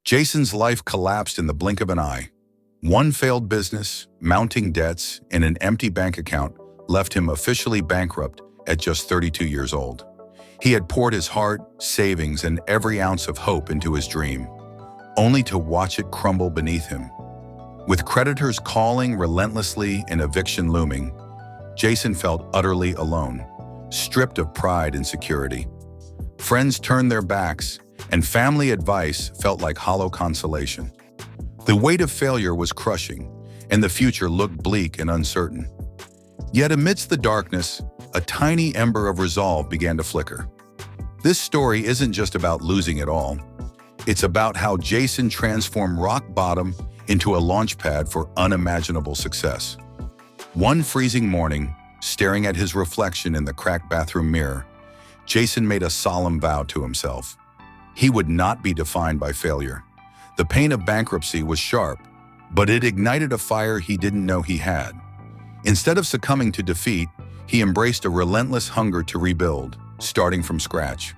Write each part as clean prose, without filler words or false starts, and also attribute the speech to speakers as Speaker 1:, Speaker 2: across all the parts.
Speaker 1: Jason's life collapsed in the blink of an eye. One failed business, mounting debts, and an empty bank account left him officially bankrupt at just 32 years old. He had poured his heart, savings, and every ounce of hope into his dream, only to watch it crumble beneath him. With creditors calling relentlessly and eviction looming, Jason felt utterly alone, stripped of pride and security. Friends turned their backs, and family advice felt like hollow consolation. The weight of failure was crushing, and the future looked bleak and uncertain. Yet amidst the darkness, a tiny ember of resolve began to flicker. This story isn't just about losing it all. It's about how Jason transformed rock bottom into a launchpad for unimaginable success. One freezing morning, staring at his reflection in the cracked bathroom mirror, Jason made a solemn vow to himself. He would not be defined by failure. The pain of bankruptcy was sharp, but it ignited a fire he didn't know he had. Instead of succumbing to defeat, he embraced a relentless hunger to rebuild, starting from scratch.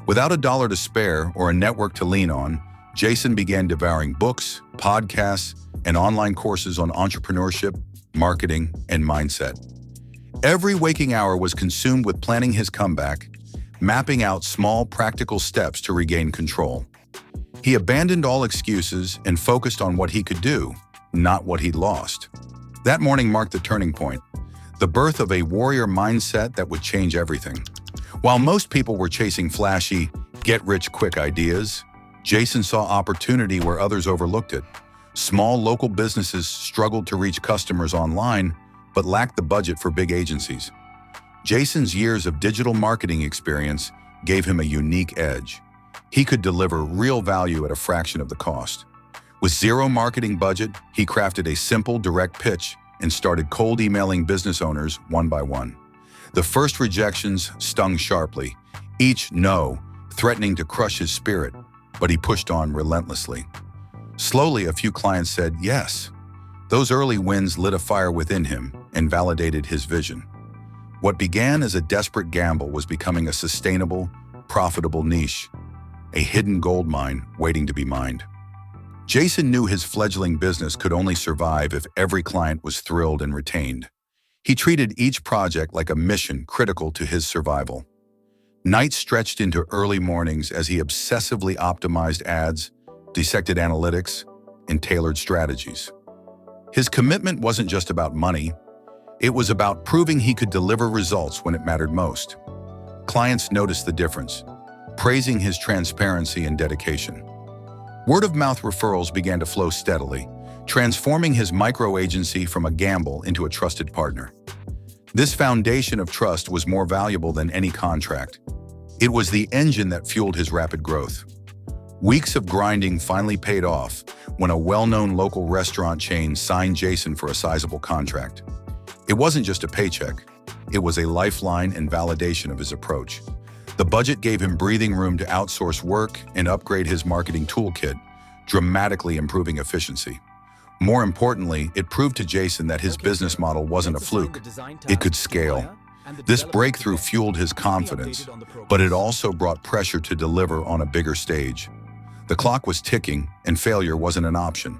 Speaker 1: Without a dollar to spare or a network to lean on, Jason began devouring books, podcasts, and online courses on entrepreneurship, marketing, and mindset. Every waking hour was consumed with planning his comeback, mapping out small, practical steps to regain control. He abandoned all excuses and focused on what he could do, not what he'd lost. That morning marked the turning point, the birth of a warrior mindset that would change everything. While most people were chasing flashy, get-rich-quick ideas, Jason saw opportunity where others overlooked it. Small local businesses struggled to reach customers online, but lacked the budget for big agencies. Jason's years of digital marketing experience gave him a unique edge. He could deliver real value at a fraction of the cost. With zero marketing budget, he crafted a simple, direct pitch and started cold emailing business owners one by one. The first rejections stung sharply, each no threatening to crush his spirit, but he pushed on relentlessly. Slowly, a few clients said yes. Those early wins lit a fire within him and validated his vision. What began as a desperate gamble was becoming a sustainable, profitable niche, a hidden gold mine waiting to be mined. Jason knew his fledgling business could only survive if every client was thrilled and retained. He treated each project like a mission critical to his survival. Nights stretched into early mornings as he obsessively optimized ads, dissected analytics, and tailored strategies. His commitment wasn't just about money. It was about proving he could deliver results when it mattered most. Clients noticed the difference, praising his transparency and dedication. Word-of-mouth referrals began to flow steadily, transforming his micro-agency from a gamble into a trusted partner. This foundation of trust was more valuable than any contract. It was the engine that fueled his rapid growth. Weeks of grinding finally paid off when a well-known local restaurant chain signed Jason for a sizable contract. It wasn't just a paycheck. It was a lifeline and validation of his approach. The budget gave him breathing room to outsource work and upgrade his marketing toolkit, dramatically improving efficiency. More importantly, it proved to Jason that his business model wasn't a fluke. It could scale. This breakthrough fueled his confidence, but it also brought pressure to deliver on a bigger stage. The clock was ticking, and failure wasn't an option.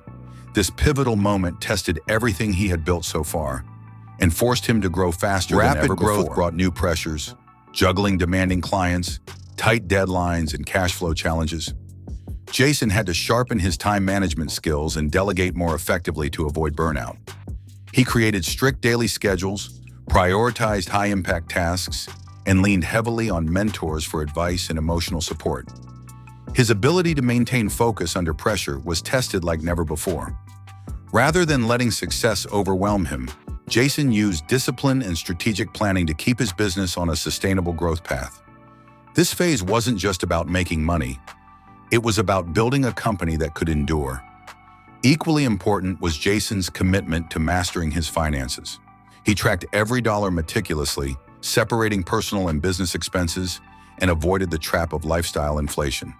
Speaker 1: This pivotal moment tested everything he had built so far and forced him to grow faster than ever before. Rapid growth brought new pressures, juggling demanding clients, tight deadlines, and cash flow challenges. Jason had to sharpen his time management skills and delegate more effectively to avoid burnout. He created strict daily schedules, prioritized high-impact tasks, and leaned heavily on mentors for advice and emotional support. His ability to maintain focus under pressure was tested like never before. Rather than letting success overwhelm him, Jason used discipline and strategic planning to keep his business on a sustainable growth path. This phase wasn't just about making money. It was about building a company that could endure. Equally important was Jason's commitment to mastering his finances. He tracked every dollar meticulously, separating personal and business expenses, and avoided the trap of lifestyle inflation.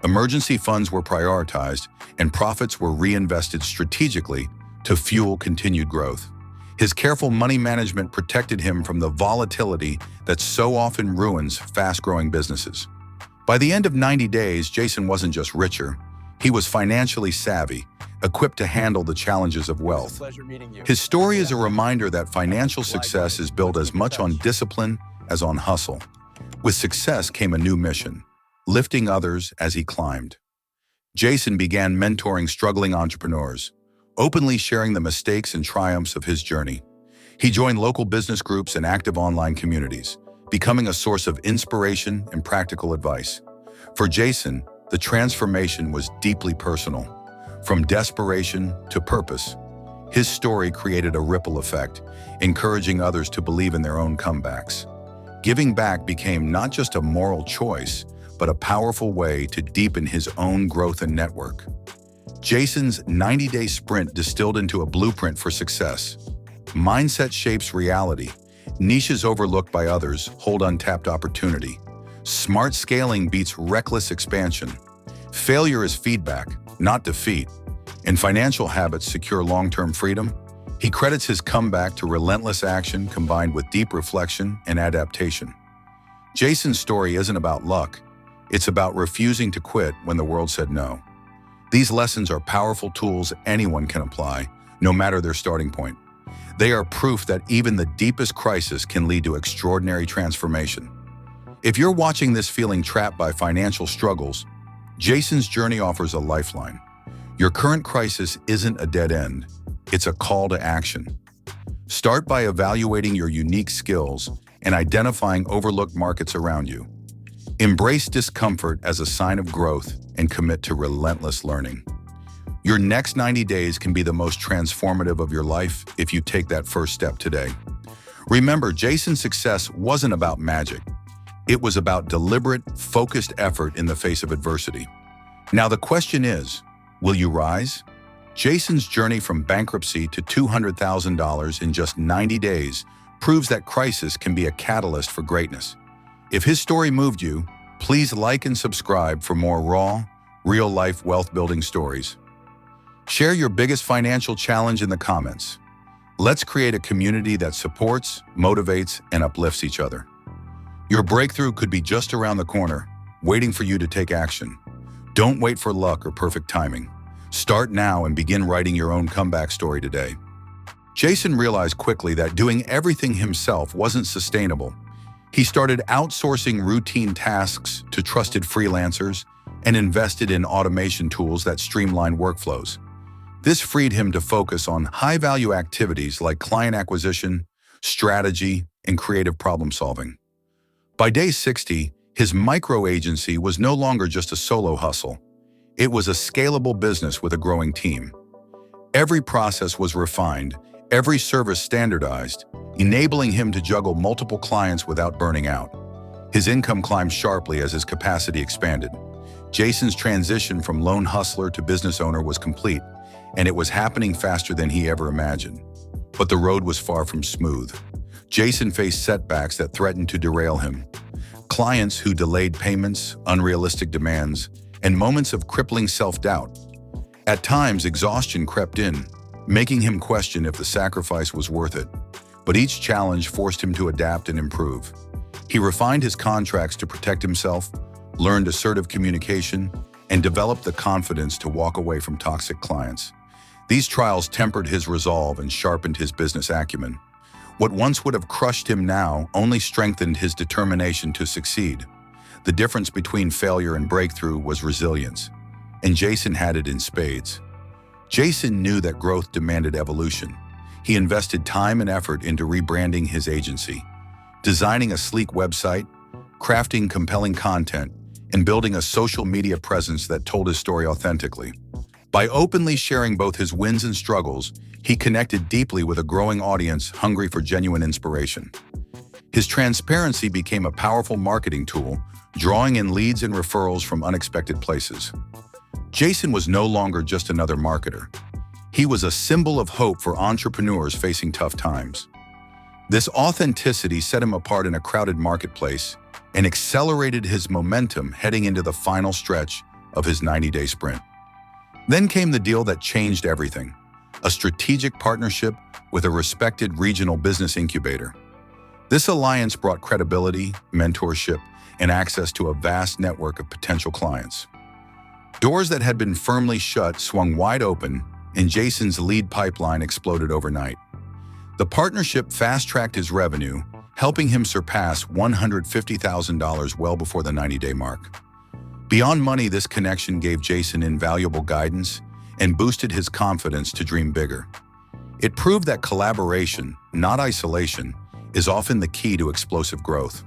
Speaker 1: Emergency funds were prioritized, and profits were reinvested strategically to fuel continued growth. His careful money management protected him from the volatility that so often ruins fast-growing businesses. By the end of 90 days, Jason wasn't just richer, He was financially savvy, equipped to handle the challenges of wealth.
Speaker 2: Pleasure meeting you.
Speaker 1: His story is a reminder that financial success is built as much on discipline as on hustle. With success came a new mission, lifting others as he climbed. Jason began mentoring struggling entrepreneurs, openly sharing the mistakes and triumphs of his journey. He joined local business groups and active online communities, becoming a source of inspiration and practical advice. For Jason, the transformation was deeply personal. From desperation to purpose, his story created a ripple effect, encouraging others to believe in their own comebacks. Giving back became not just a moral choice, but a powerful way to deepen his own growth and network. Jason's 90-day sprint distilled into a blueprint for success. Mindset shapes reality. Niches overlooked by others hold untapped opportunity. Smart scaling beats reckless expansion. Failure is feedback, not defeat. And financial habits secure long-term freedom. He credits his comeback to relentless action combined with deep reflection and adaptation. Jason's story isn't about luck. It's about refusing to quit when the world said no. These lessons are powerful tools anyone can apply, no matter their starting point. They are proof that even the deepest crisis can lead to extraordinary transformation. If you're watching this feeling trapped by financial struggles, Jason's journey offers a lifeline. Your current crisis isn't a dead end. It's a call to action. Start by evaluating your unique skills and identifying overlooked markets around you. Embrace discomfort as a sign of growth and commit to relentless learning. Your next 90 days can be the most transformative of your life if you take that first step today. Remember, Jason's success wasn't about magic. It was about deliberate, focused effort in the face of adversity. Now the question is, will you rise? Jason's journey from bankruptcy to $200,000 in just 90 days proves that crisis can be a catalyst for greatness. If his story moved you, please like and subscribe for more raw, real-life wealth-building stories. Share your biggest financial challenge in the comments. Let's create a community that supports, motivates, and uplifts each other. Your breakthrough could be just around the corner, waiting for you to take action. Don't wait for luck or perfect timing. Start now and begin writing your own comeback story today. Jason realized quickly that doing everything himself wasn't sustainable. He started outsourcing routine tasks to trusted freelancers and invested in automation tools that streamlined workflows. This freed him to focus on high-value activities like client acquisition, strategy, and creative problem-solving. By day 60, his micro-agency was no longer just a solo hustle. It was a scalable business with a growing team. Every process was refined, every service standardized, enabling him to juggle multiple clients without burning out. His income climbed sharply as his capacity expanded. Jason's transition from lone hustler to business owner was complete, and it was happening faster than he ever imagined. But the road was far from smooth. Jason faced setbacks that threatened to derail him. Clients who delayed payments, unrealistic demands, and moments of crippling self-doubt. At times, exhaustion crept in, making him question if the sacrifice was worth it. But each challenge forced him to adapt and improve. He refined his contracts to protect himself, learned assertive communication, and developed the confidence to walk away from toxic clients. These trials tempered his resolve and sharpened his business acumen. What once would have crushed him now only strengthened his determination to succeed. The difference between failure and breakthrough was resilience, and Jason had it in spades. Jason knew that growth demanded evolution. He invested time and effort into rebranding his agency, designing a sleek website, crafting compelling content, and building a social media presence that told his story authentically. By openly sharing both his wins and struggles, he connected deeply with a growing audience hungry for genuine inspiration. His transparency became a powerful marketing tool, drawing in leads and referrals from unexpected places. Jason was no longer just another marketer. He was a symbol of hope for entrepreneurs facing tough times. This authenticity set him apart in a crowded marketplace and accelerated his momentum heading into the final stretch of his 90-day sprint. Then came the deal that changed everything, a strategic partnership with a respected regional business incubator. This alliance brought credibility, mentorship, and access to a vast network of potential clients. Doors that had been firmly shut swung wide open, and Jason's lead pipeline exploded overnight. The partnership fast-tracked his revenue, helping him surpass $150,000 well before the 90-day mark. Beyond money, this connection gave Jason invaluable guidance and boosted his confidence to dream bigger. It proved that collaboration, not isolation, is often the key to explosive growth.